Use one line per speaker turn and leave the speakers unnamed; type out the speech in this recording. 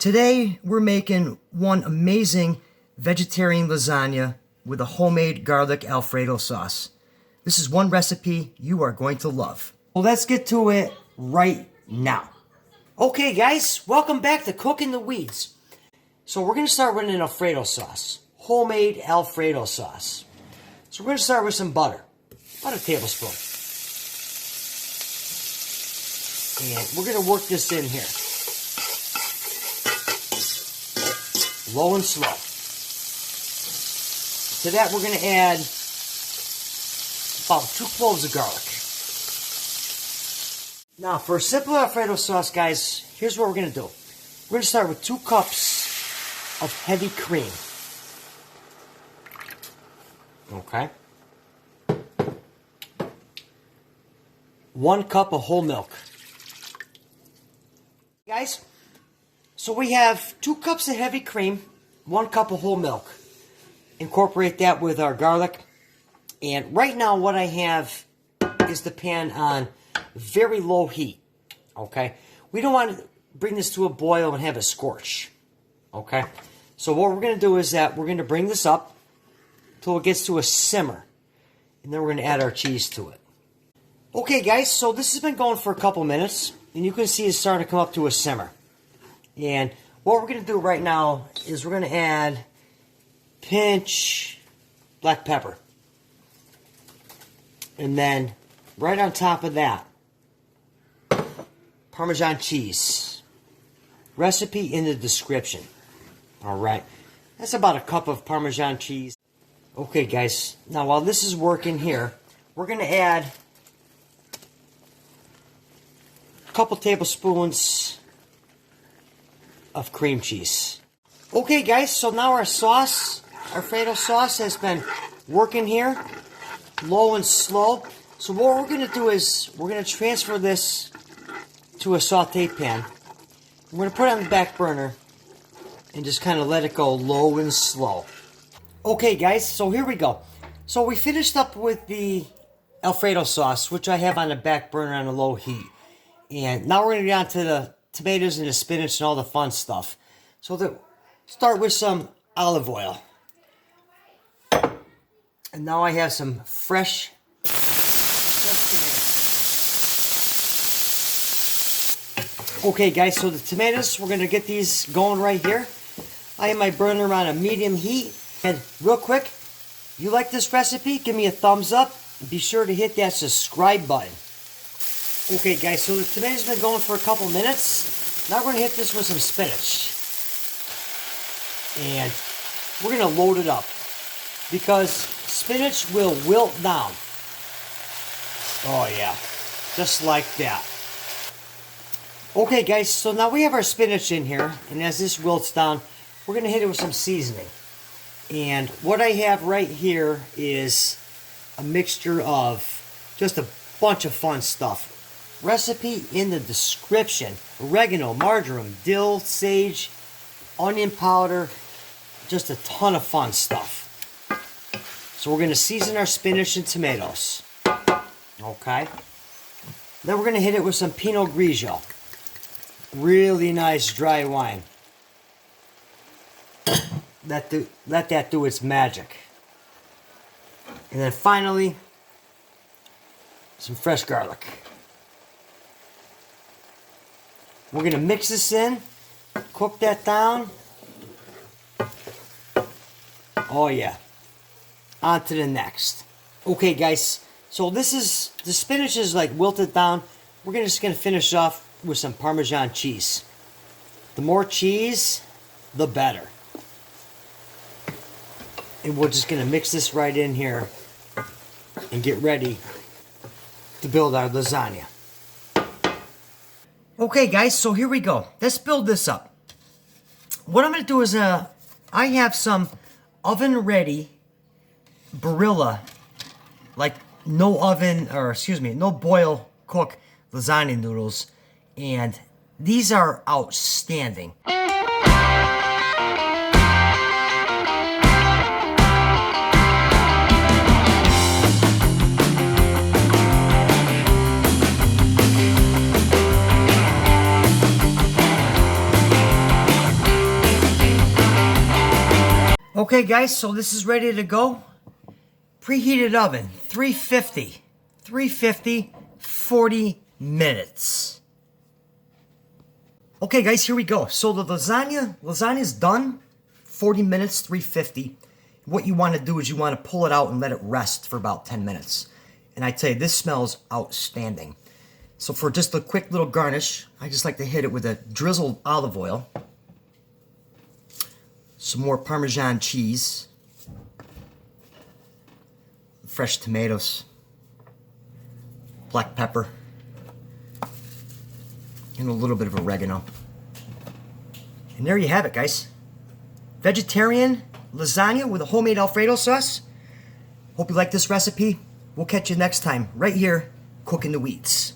Today we're making one amazing vegetarian lasagna with a homemade garlic Alfredo sauce. This is one recipe you are going to love. Well, let's get to it right now. Okay guys, welcome back to Cooking the Weeds. So we're going to start with an Alfredo sauce. Homemade Alfredo sauce. So we're going to start with some butter. About a tablespoon. And we're going to work this in here. Low and slow. To that we're going to add about 2 cloves of garlic. Now for a simple Alfredo sauce, guys, here's what we're going to do. We're going to start with 2 cups of heavy cream. Okay. 1 cup of whole milk. Guys, so we have 2 cups of heavy cream, 1 cup of whole milk. Incorporate that with our garlic. And right now what I have is the pan on very low heat. Okay? We don't want to bring this to a boil and have it scorch. Okay? So what we're going to do is that we're going to bring this up till it gets to a simmer. And then we're going to add our cheese to it. Okay guys, so this has been going for a couple minutes. And you can see it's starting to come up to a simmer. And what we're going to do right now is we're going to add pinch black pepper. And then right on top of that, Parmesan cheese. Recipe in the description. Alright, that's about a cup of Parmesan cheese. Okay guys, now while this is working here, we're going to add a couple tablespoons of cream cheese. Okay guys, so now our sauce, Alfredo sauce, has been working here, low and slow. So what we're going to do is, we're going to transfer this to a sauteed pan. We're going to put it on the back burner and just kind of let it go low and slow. Okay guys, so here we go. So we finished up with the Alfredo sauce, which I have on the back burner on a low heat. And now we're going to get on to the tomatoes and the spinach and all the fun stuff. So start with some olive oil. And now I have some fresh tomatoes. Okay guys, so the tomatoes, we're going to get these going right here. I have my burner on a medium heat. And real quick, if you like this recipe, give me a thumbs up. And be sure to hit that subscribe button. Okay guys, so the tomatoes have been going for a couple minutes. Now we're going to hit this with some spinach. And we're going to load it up. Because spinach will wilt down. Oh yeah, just like that. Okay guys, so now we have our spinach in here. And as this wilts down, we're going to hit it with some seasoning. And what I have right here is a mixture of just a bunch of fun stuff. Recipe in the description. Oregano, marjoram, dill, sage, onion powder, just a ton of fun stuff. So we're going to season our spinach and tomatoes. Okay. Then we're going to hit it with some Pinot Grigio. Really nice dry wine. Let that do its magic. And then finally, some fresh garlic. We're going to mix this in, cook that down. Oh yeah. On to the next. Okay guys, so the spinach is like wilted down. We're just going to finish off with some Parmesan cheese. The more cheese, the better. And we're just going to mix this right in here and get ready to build our lasagna. Okay guys, so here we go. Let's build this up. What I'm going to do is, I have some oven ready Barilla, like no boil cook lasagna noodles. And these are outstanding. Okay guys, so this is ready to go. Preheated oven, 350. 350, 40 minutes. Okay guys, here we go. So the lasagna is done. 40 minutes, 350. What you want to do is you want to pull it out and let it rest for about 10 minutes. And I tell you, this smells outstanding. So for just a quick little garnish, I just like to hit it with a drizzled olive oil. Some more Parmesan cheese. Fresh tomatoes. Black pepper. And a little bit of oregano. And there you have it, guys. Vegetarian lasagna with a homemade Alfredo sauce. Hope you like this recipe. We'll catch you next time, right here, cooking the wheats.